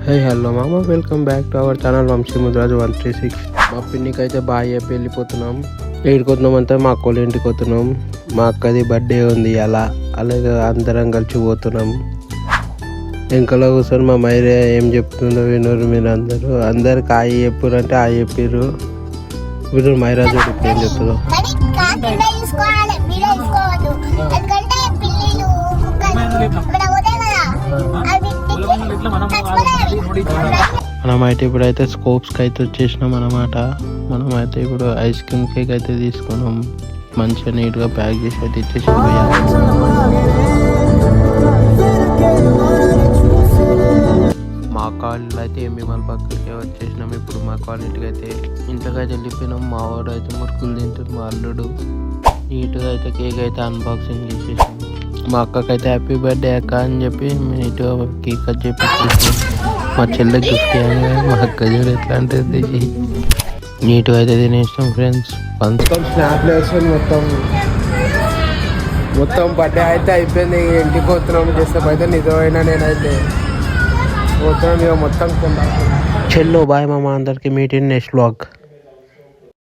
Hello మామ, welcome back to our channel Vamsi Mudraju 136. మా పిన్నికి అయితే బాగా చెప్పి వెళ్ళిపోతున్నాం. ఏడుకొతున్నాం అంటే మా అక్కల ఇంటికి పోతున్నాం. మా అక్కది బర్త్డే ఉంది, అలాగే అందరం కలిసి పోతున్నాం. వెంకలో కూర్చొని మా మైరే ఏం చెప్తుందో వినరు. మీరు అందరికి ఆయి చెప్పారు అంటే ఆయి చెప్పారు. వీరు మైరాజు ఇప్పుడు ఏం చెప్తారు. మనమైతే ఇప్పుడైతే స్కోప్స్కి అయితే వచ్చేసినాం అన్నమాట. మనమైతే ఇప్పుడు ఐస్ క్రీమ్ కేక్ అయితే తీసుకున్నాం. మంచిగా నీట్గా ప్యాక్ చేసి అయితే ఇచ్చేసి పోయాం. మా కాలేజీలో అయితే ఎంబీమల్ పక్కకి వచ్చేసినాం. ఇప్పుడు మా కాలేజీకి అయితే ఇంతకైతే వెళ్ళిపోయినాం. మా వాడు అయితే మురుకులు తింటుంది, మా అల్లుడు. నీట్గా అయితే కేక్ అయితే అన్బాక్సింగ్ చేసేసాం. మా అక్కకైతే హ్యాపీ బర్త్డే అక్క అని చెప్పి నీట్గా కేక్ కట్ చెప్పి మా చెల్లె గిఫ్ట్ అని మా అక్క చూడు ఎట్లా అంటే నీట్గా అయితే తినేస్తాం ఫ్రెండ్స్. స్నాప్లు వేసుకొని మొత్తం బర్త్డే అయితే అయిపోయింది. ఇంటికి పోతున్నాం. చేస్తే అయితే నిజమైనా నేనైతే పోతున్నాం ఇక మొత్తం చెల్లో. బాయ్ మామ, అందరికి మీట్ ఇన్ నెక్స్ట్ వ్లాగ్.